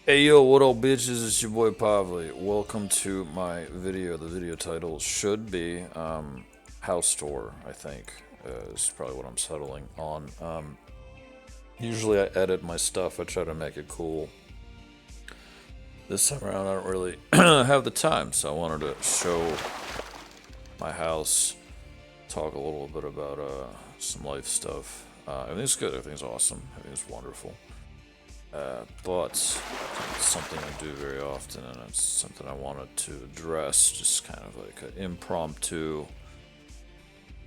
Hey yo, what up bitches, it's your boy Pavle. Welcome to my video. The video title should be House Tour, I think, is probably what I'm settling on. Usually I edit my stuff, I try to make it cool. This time around I don't really have the time, so I wanted to show my house, talk a little bit about some life stuff. Everything's good, everything's awesome, everything's wonderful. But it's something I do very often, and it's something I wanted to address, just kind of like an impromptu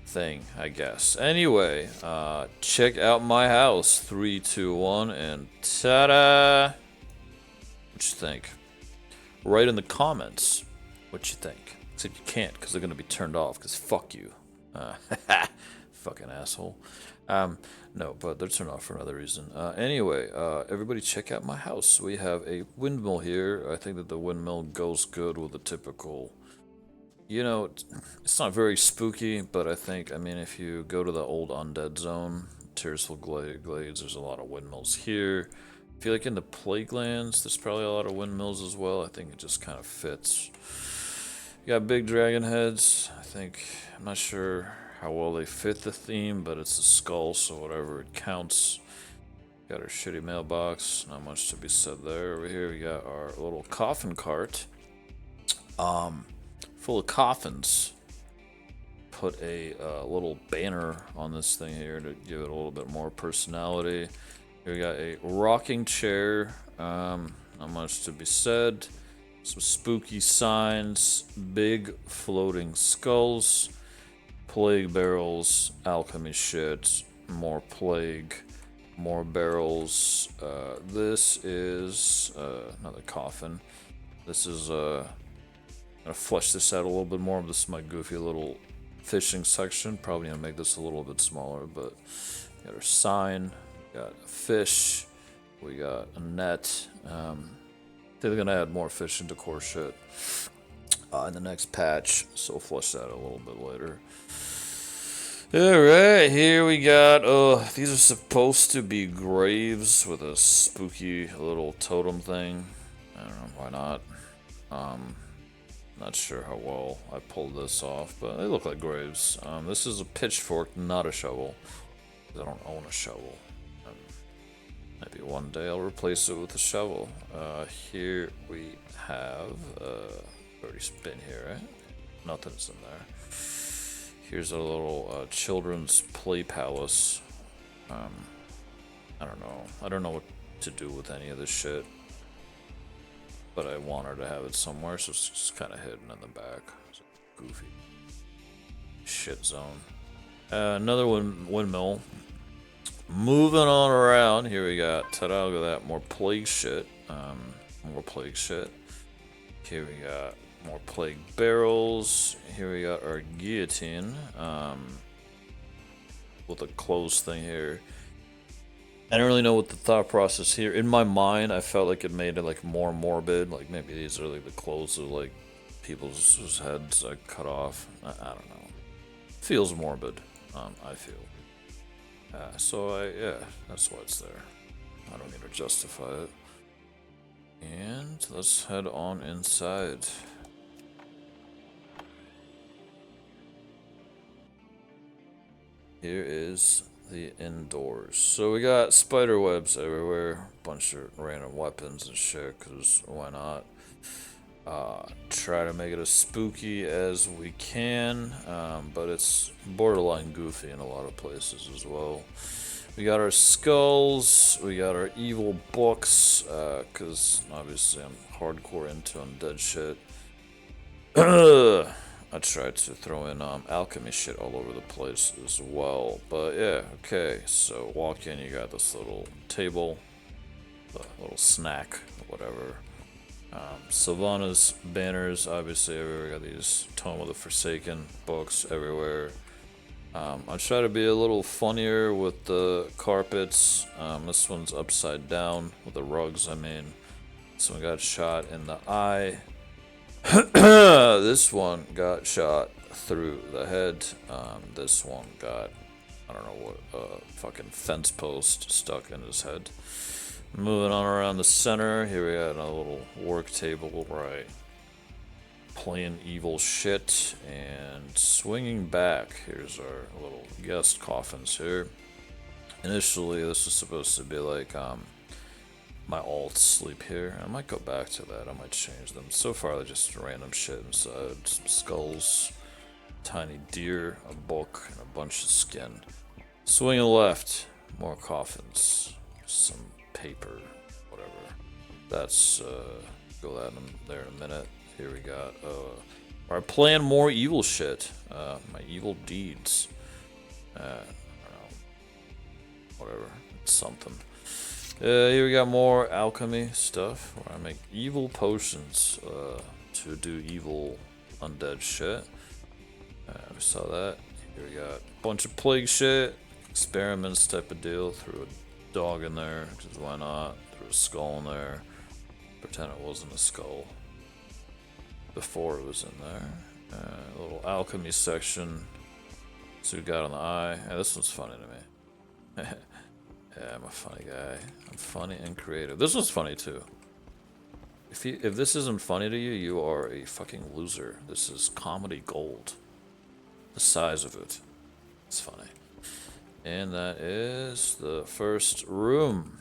thing, I guess. Anyway, check out my house. 3, 2, 1, and ta-da! What you think? Write in the comments what you think. Except you can't, because they're gonna be turned off. Because fuck you, fucking asshole. No, but they're turned off for another reason. Anyway, everybody check out my house. We have a windmill here. I think that the windmill goes good with the typical, it's not very spooky, but I mean, if you go to the old undead zone, Tearsful Glades, there's a lot of windmills here. I feel like in the Plaguelands, there's probably a lot of windmills as well. I think it just kind of fits. You got big dragon heads. I'm not sure how well they fit the theme, but it's a skull, so whatever, it counts. Got our shitty mailbox, not much to be said there. Over here we got our little coffin cart, full of coffins. Put a little banner on this thing here to give it a little bit more personality. Here we got a rocking chair, not much to be said. Some spooky signs, big floating skulls, plague barrels, alchemy shit, more plague, more barrels. This is another coffin. This is gonna flesh this out a little bit more. This is my goofy little fishing section. Probably gonna make this a little bit smaller, but got our sign, got a fish, we got a net. They're gonna add more fishing decor shit in the next patch, so we'll flush that a little bit later. Alright, here we got, these are supposed to be graves with a spooky little totem thing. I don't know, why not? Not sure how well I pulled this off, but they look like graves. This is a pitchfork, not a shovel. I don't own a shovel. Maybe one day I'll replace it with a shovel. Here we have, already been here, right? Nothing's in there. Here's a little children's play palace. I don't know. I don't know what to do with any of this shit. But I want her to have it somewhere, so it's just kind of hidden in the back. It's a goofy shit zone. Another windmill. Moving on around, here we got, ta-da, look at that, more plague shit. More plague shit. Here we got more plague barrels. Here we got our guillotine, with a closed thing here. I don't really know what the thought process here. In my mind, I felt like it made it like more morbid. Like maybe these are like the clothes of like people's heads like cut off. I don't know. Feels morbid. I feel. Yeah, that's why it's there. I don't need to justify it. And let's head on inside. Here is the indoors. So we got spider webs everywhere, bunch of random weapons and shit, cause why not? Try to make it as spooky as we can, but it's borderline goofy in a lot of places as well. We got our skulls, we got our evil books, cause obviously I'm hardcore into undead shit. I tried to throw in alchemy shit all over the place as well, but yeah, okay. So walk in, you got this little table, a little snack, whatever. Sylvana's banners, obviously everywhere. Got these Tome of the Forsaken books everywhere. I try to be a little funnier with the carpets. This one's upside down with the rugs. I mean, this one got shot in the eye. This one got shot through the head. This one got, I don't know what, fucking fence post stuck in his head. Moving on around the center, here we got a little work table, right? Playing evil shit and swinging back. Here's our little guest coffins here. Initially, this was supposed to be like my alts sleep here. I might go back to that. I might change them. So far, they're just random shit inside. Some skulls, tiny deer, a book, and a bunch of skin. Swinging left, more coffins, some paper, whatever. That's go that there in a minute. Here we got I plan more evil shit. My evil deeds. I don't know. Whatever. It's something. Here we got more alchemy stuff where I make evil potions to do evil undead shit. We saw that. Here we got a bunch of plague shit, experiments type of deal. Threw a dog in there, because why not? Threw a skull in there. Pretend it wasn't a skull before it was in there. A little alchemy section. So we got on the eye. Yeah, this one's funny to me. Yeah, I'm a funny guy. I'm funny and creative. This one's funny too. If this isn't funny to you, you are a fucking loser. This is comedy gold. The size of it. It's funny. And that is the first room.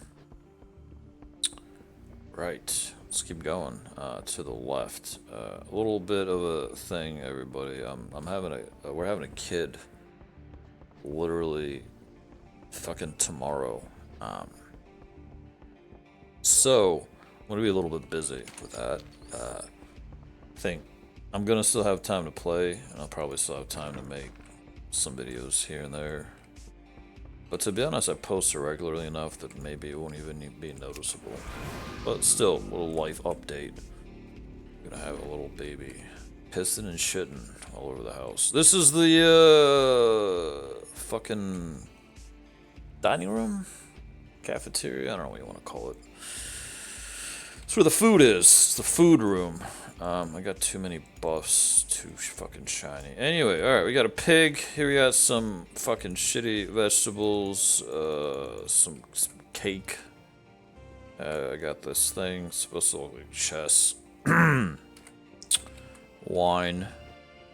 Right. Let's keep going. To the left. A little bit of a thing, everybody. We're having a kid. Literally fucking tomorrow. So I'm gonna be a little bit busy with that. I think I'm gonna still have time to play, and I'll probably still have time to make some videos here and there. But to be honest, I post regularly enough that maybe it won't even be noticeable. But still, a little life update. I'm gonna have a little baby pissing and shitting all over the house. This is the fucking dining room? Cafeteria? I don't know what you want to call it. It's where the food is. It's the food room. I got too many buffs. Too fucking shiny. Anyway, alright, we got a pig. Here we got some fucking shitty vegetables. Some cake. I got this thing. It's supposed to look like chess. Wine.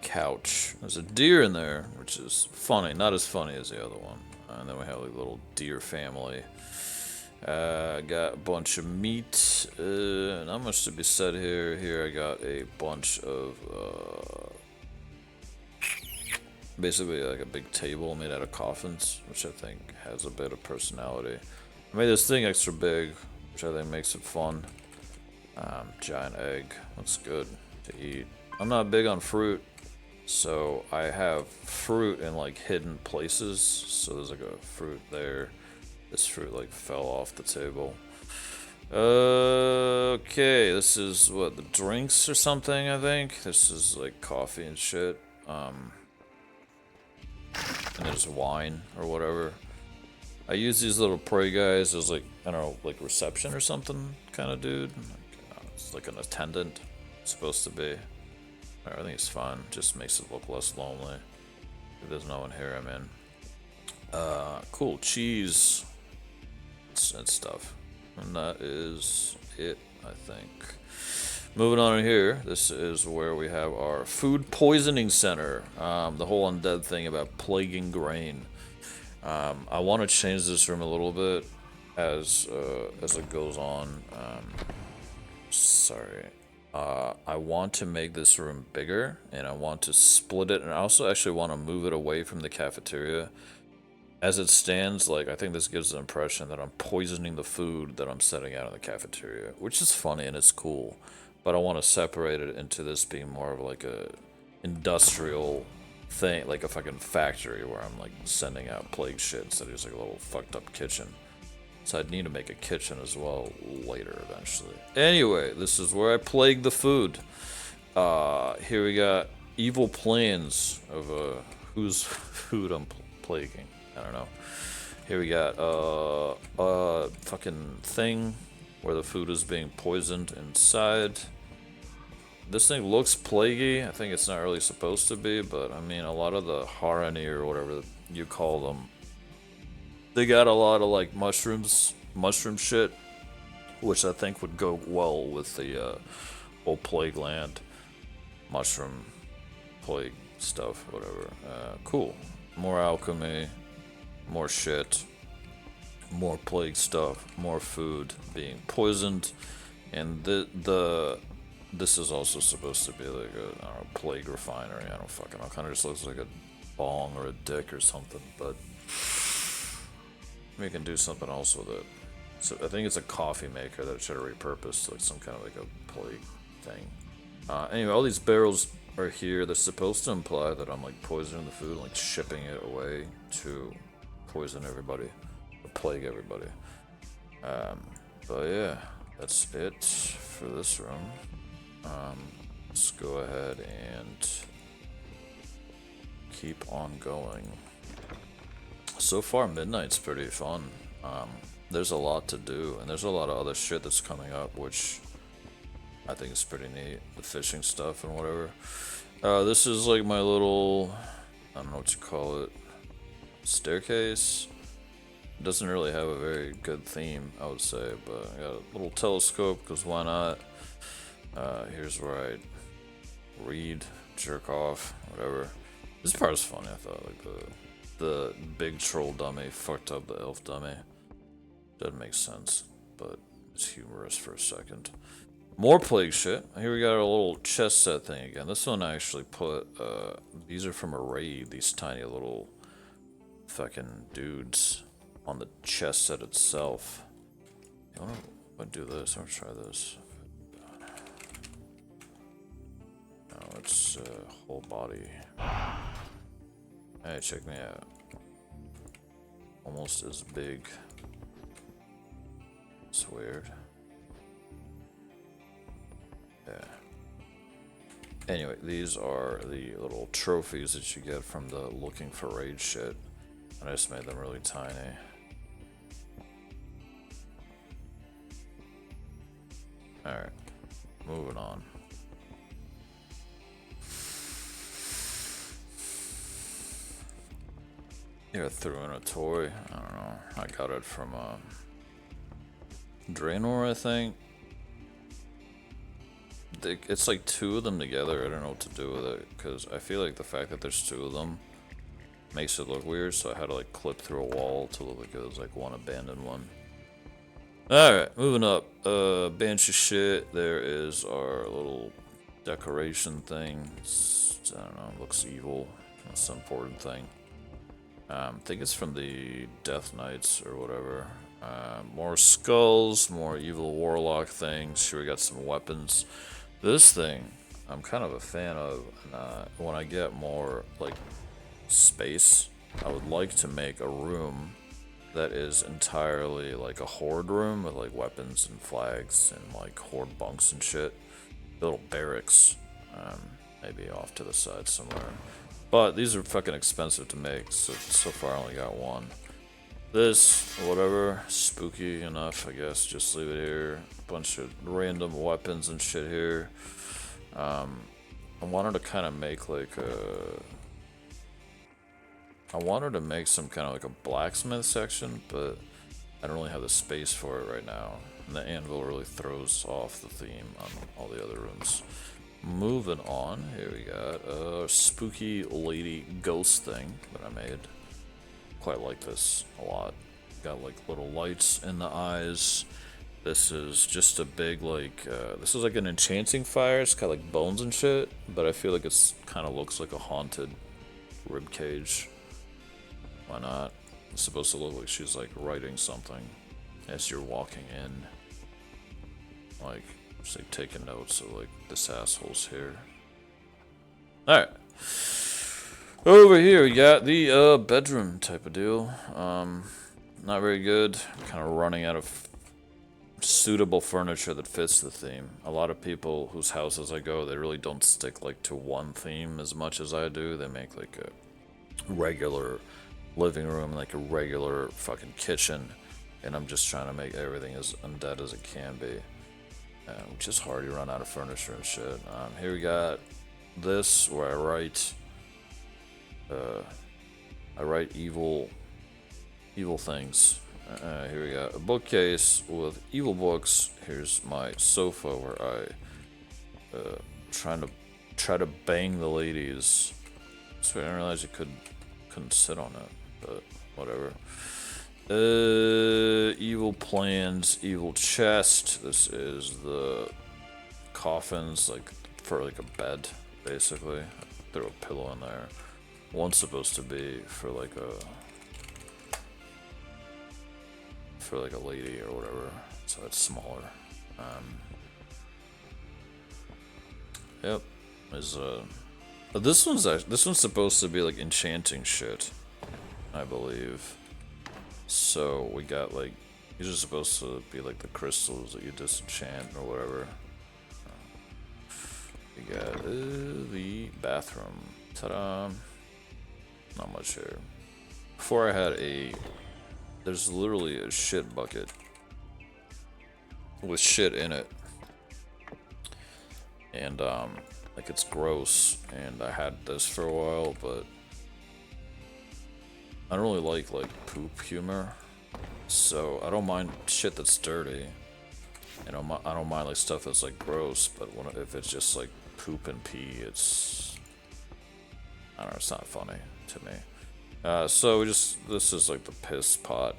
Couch. There's a deer in there, which is funny. Not as funny as the other one. And then we have like a little deer family. Got a bunch of meat. Not much to be said here. Here I got a bunch of basically like a big table made out of coffins, which I think has a bit of personality. I made this thing extra big, which I think makes it fun. Giant egg. Looks good to eat. I'm not big on fruit. So I have fruit in like hidden places. So there's like a fruit there. This fruit like fell off the table. Okay, this is what, the drinks or something, I think. This is like coffee and shit. And there's wine or whatever. I use these little prey guys as like, I don't know, like reception or something kind of dude. It's like an attendant, it's supposed to be. I think it's fun. Just makes it look less lonely. If there's no one here, I'm in. Cool cheese and stuff. And that is it, I think. Moving on in here, this is where we have our food poisoning center. The whole undead thing about plaguing grain. I want to change this room a little bit as it goes on. Sorry. I want to make this room bigger, and I want to split it, and I also actually want to move it away from the cafeteria. As it stands, like, I think this gives the impression that I'm poisoning the food that I'm setting out in the cafeteria, which is funny and it's cool, but I want to separate it into this being more of like a industrial thing, like a fucking factory where I'm like sending out plague shit instead of just like a little fucked up kitchen. So I'd need to make a kitchen as well later, eventually. Anyway, this is where I plague the food. Here we got evil plans of whose food I'm plaguing. I don't know. Here we got a fucking thing where the food is being poisoned inside. This thing looks plaguey. I think it's not really supposed to be, but I mean, a lot of the harani or whatever you call them, they got a lot of like mushroom shit which I think would go well with the whole plague land, mushroom, plague stuff, whatever. Cool. More alchemy, more shit, more plague stuff, more food being poisoned, and this is also supposed to be like a, I don't know, plague refinery. I don't fucking know. Kind of just looks like a bong or a dick or something, but we can do something else with it. So I think it's a coffee maker that it should have repurposed to like some kind of like a plague thing. Anyway, all these barrels are here. They're supposed to imply that I'm like poisoning the food, like shipping it away to poison everybody, or plague everybody. But yeah, that's it for this room. Let's go ahead and keep on going. So far, Midnight's pretty fun. There's a lot to do, and there's a lot of other shit that's coming up, which I think is pretty neat. The fishing stuff and whatever. This is like my little, I don't know what you call it, staircase. It doesn't really have a very good theme, I would say, but I got a little telescope, because why not? Here's where I read, jerk off, whatever. This part is funny, I thought. Like the big troll dummy fucked up the elf dummy. Doesn't make sense, but it's humorous for a second. More plague shit. Here we got our little chest set thing again. This one I actually put, these are from a raid, these tiny little fucking dudes on the chest set itself. I want to do this, I'm gonna try this. No, it's whole body. Hey, check me out. Almost as big. It's weird. Yeah. Anyway, these are the little trophies that you get from the looking for raid shit. And I just made them really tiny. Alright. Moving on. Yeah, I threw in a toy. I don't know. I got it from Draenor, I think. It's like two of them together. I don't know what to do with it, because I feel like the fact that there's two of them makes it look weird, so I had to like clip through a wall to look like it was like one abandoned one. Alright, moving up. Banshee shit. There is our little decoration thing. I don't know, it looks evil. That's the important thing. I think it's from the Death Knights or whatever. More skulls, more evil warlock things. Sure, we got some weapons. This thing, I'm kind of a fan of. When I get more like space, I would like to make a room that is entirely like a horde room with like weapons and flags and like horde bunks and shit. Little barracks, maybe off to the side somewhere. But these are fucking expensive to make, so far I only got one. This, whatever, spooky enough, I guess. Just leave it here. Bunch of random weapons and shit here. I wanted to kind of make like a... I wanted to make some kind of like a blacksmith section, but I don't really have the space for it right now. And the anvil really throws off the theme on all the other rooms. Moving on, here we got a spooky lady ghost thing that I made. Quite like this a lot. Got like little lights in the eyes. This is just a big like, this is like an enchanting fire. It's got like bones and shit, but I feel like it's kind of looks like a haunted rib cage. Why not? It's supposed to look like she's like writing something as you're walking in. Like, just like taking notes of like this asshole's here. Alright. Over here we got the bedroom type of deal. Not very good. Kind of running out of suitable furniture that fits the theme. A lot of people whose houses I go, they really don't stick like to one theme as much as I do. They make like a regular living room, like a regular fucking kitchen, and I'm just trying to make everything as undead as it can be. Which is hard, you run out of furniture and shit. Here we got this where I write evil things Here we got a bookcase with evil books. Here's my sofa where I try to bang the ladies. So I didn't realize you couldn't sit on it, but whatever. Evil plans, evil chest. This is the coffins, like for like a bed, basically. I threw a pillow in there. One's supposed to be for like a lady or whatever, so it's smaller. Yep. There's this one's supposed to be like enchanting shit, I believe. So we got like, these are supposed to be like the crystals that you disenchant or whatever. We got the bathroom. Ta-da! Not much here. Before I had there's literally a shit bucket with shit in it, and like it's gross, and I had this for a while, but I don't really like poop humor, so I don't mind shit that's dirty, and I don't mind like stuff that's like gross, but if it's just like poop and pee, it's, I don't know, it's not funny to me. So this is like the piss pot.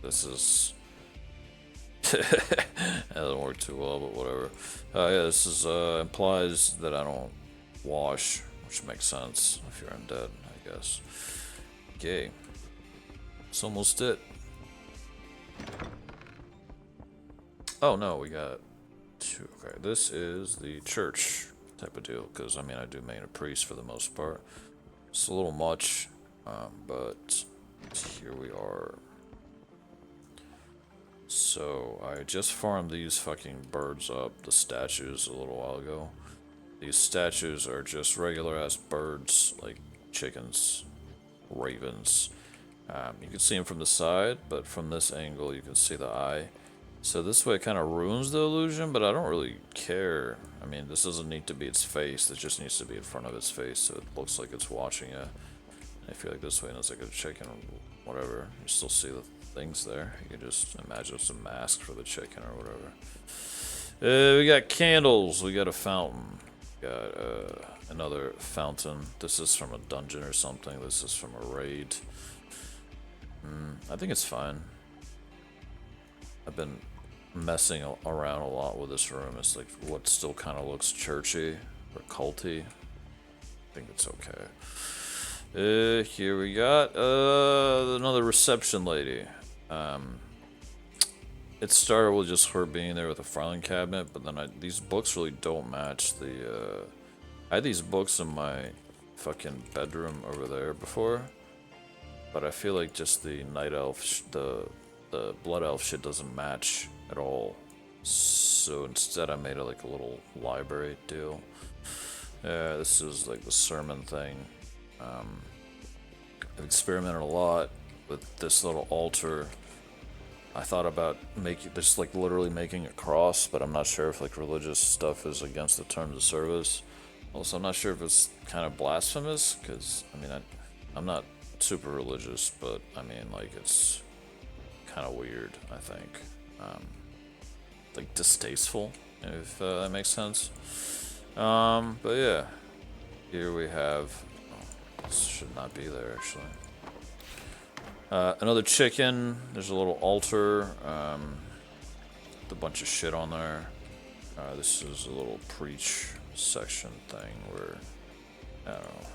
This is that doesn't work too well, but whatever. Yeah, this is implies that I don't wash, which makes sense if you're undead, I guess. Okay, it's almost it. Oh no, we got two. Okay, this is the church type of deal, because I mean I do main a priest for the most part. It's a little much, but here we are. So I just farmed these fucking birds up, the statues, a little while ago. These statues are just regular ass birds, like chickens, ravens. You can see them from the side, but from this angle you can see the eye. So this way it kind of ruins the illusion, but I don't really care. I mean, this doesn't need to be its face, it just needs to be in front of its face so it looks like it's watching it. And if you're like this way and it's like a chicken or whatever, you still see the things there. You can just imagine it's a mask for the chicken or whatever. We got candles, we got a fountain, we got another fountain. This is from a dungeon or something, this is from a raid. I think it's fine. I've been messing around a lot with this room. It's like what still kind of looks churchy or culty. I think it's okay. Here we got another reception lady. It started with just her being there with a filing cabinet, but then these books really don't match the. I had these books in my fucking bedroom over there before, but I feel like just the night elf, the blood elf shit doesn't match at all. So instead I made it like a little library deal. This is like the sermon thing. I've experimented a lot with this little altar. I thought about just like literally making a cross, but I'm not sure if like religious stuff is against the terms of service. Also, I'm not sure if it's kind of blasphemous, because I mean I'm not super religious, but I mean like it's kind of weird, I think. Like distasteful, if that makes sense. But yeah, here we have, this should not be there actually. Another chicken, there's a little altar, with a bunch of shit on there. This is a little preach section thing where, I don't know.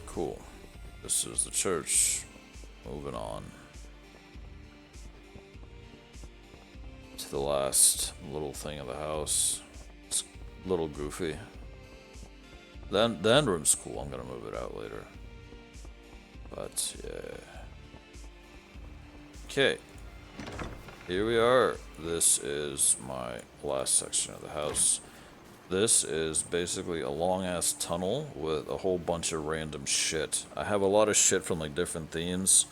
Cool. This is the church. Moving on to the last little thing of the house. It's a little goofy. The end room's cool. I'm gonna move it out later. But yeah. Okay. Here we are. This is my last section of the house. This is basically a long ass tunnel with a whole bunch of random shit. I have a lot of shit from like different themes,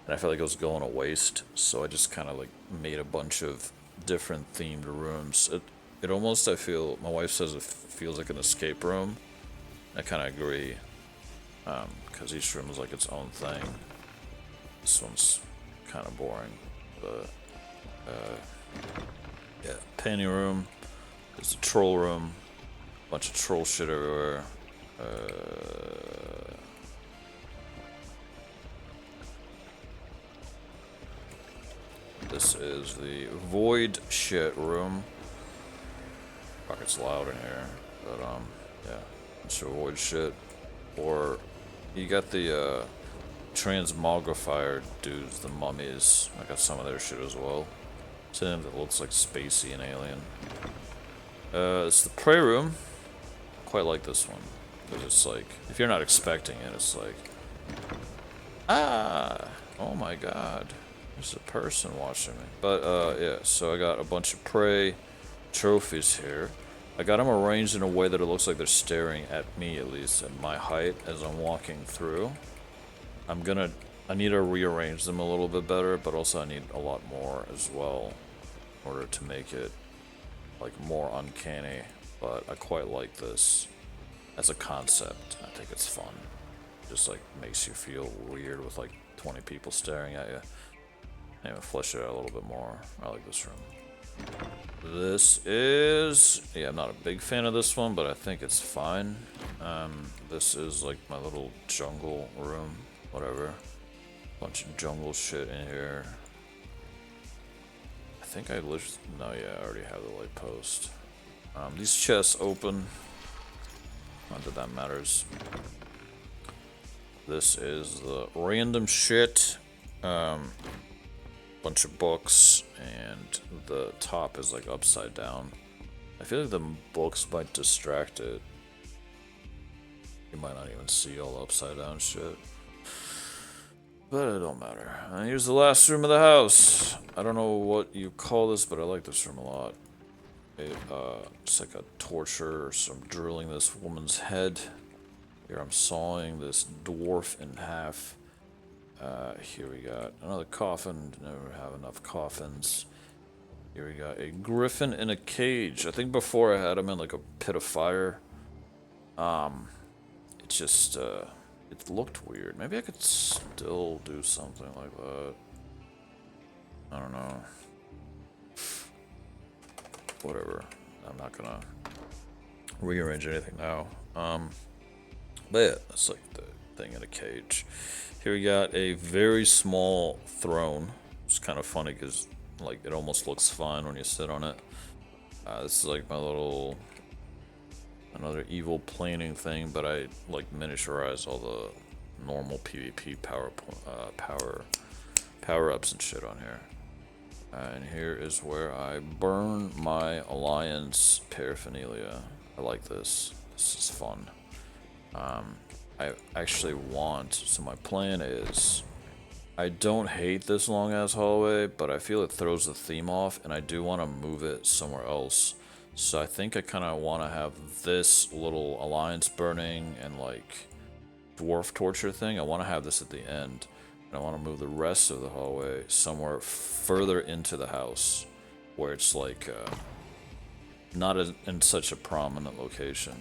and I feel like it was going to waste, so I just kind of like made a bunch of different themed rooms. It almost, I feel, my wife says it feels like an escape room, I kind of agree, because each room is like its own thing. This one's kind of boring, but yeah. Painting room. There's a troll room. Bunch of troll shit everywhere. This is the void shit room. Fuck, it's loud in here, but yeah, bunch of void shit. Or you got the transmogrifier dudes, the mummies. I got some of their shit as well. Something that looks like spacey and alien. It's the prey room. Quite like this one, because it's like, if you're not expecting it, it's like, ah, oh my god, there's a person watching me. But yeah, so I got a bunch of prey trophies here. I got them arranged in a way that it looks like they're staring at me, at least at my height, as I'm walking through. I need to rearrange them a little bit better, but also I need a lot more as well in order to make it like more uncanny. But I quite like this as a concept. I think it's fun. Just like makes you feel weird with like 20 people staring at you. Anyway, flesh it out a little bit more. I like this room. This is, yeah, I'm not a big fan of this one, but I think it's fine. This is like my little jungle room, whatever. Bunch of jungle shit in here. I think I literally, no, yeah, I already have the light post. These chests open. Not that that matters. This is the random shit. Bunch of books, and the top is like upside down. I feel like the books might distract it. You might not even see all the upside down shit. But it don't matter. And here's the last room of the house. I don't know what you call this, but I like this room a lot. It's like a torture, so I'm drilling this woman's head. Here I'm sawing this dwarf in half. Here we got another coffin. Never have enough coffins. Here we got a griffin in a cage. I think before I had him in like a pit of fire. It just, it looked weird. Maybe I could still do something like that. I don't know. Whatever. I'm not gonna rearrange anything now. But yeah, that's like the thing in a cage. Here we got a very small throne. It's kind of funny because like it almost looks fine when you sit on it. This is like my little, another evil planing thing, but I like miniaturize all the normal PvP power ups and shit on here. And here is where I burn my alliance paraphernalia. I like this. This is fun. I actually want, so my plan is, I don't hate this long ass hallway, but I feel it throws the theme off, and I do want to move it somewhere else. So I think I kind of want to have this little alliance burning and like dwarf torture thing. I want to have this at the end. And I want to move the rest of the hallway somewhere further into the house, where it's like not in such a prominent location.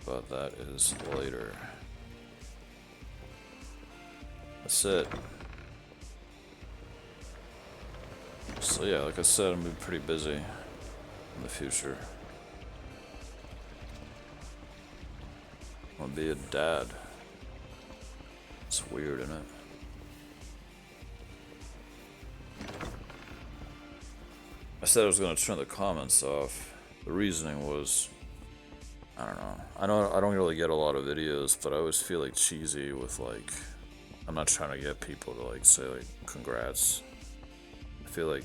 But that is later. That's it. So yeah, like I said, I'm gonna be pretty busy in the future. I'm gonna be a dad. It's weird, isn't it? I said I was gonna turn the comments off. The reasoning was, I don't know. I don't really get a lot of videos, but I always feel like cheesy with like, I'm not trying to get people to like say like congrats. I feel like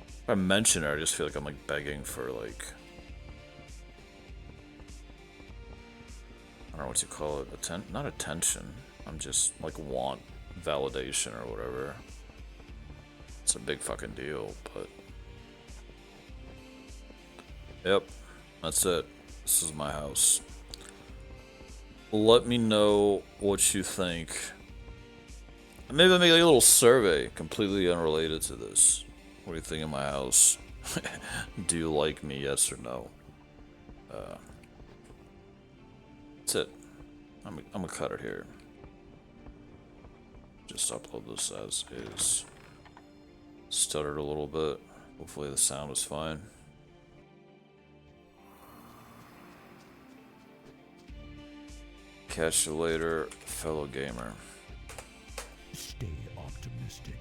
if I mention it, I just feel like I'm like begging for like, I don't know what you call it, not attention. I'm just like want validation or whatever. It's a big fucking deal, but yep, that's it. This is my house. Let me know what you think. Maybe I'll make like a little survey completely unrelated to this. What do you think of my house? Do you like me, yes or no? That's it. I'm gonna cut it here. Just upload this as is. Stuttered a little bit. Hopefully the sound is fine. Catch you later, fellow gamer. Stay optimistic.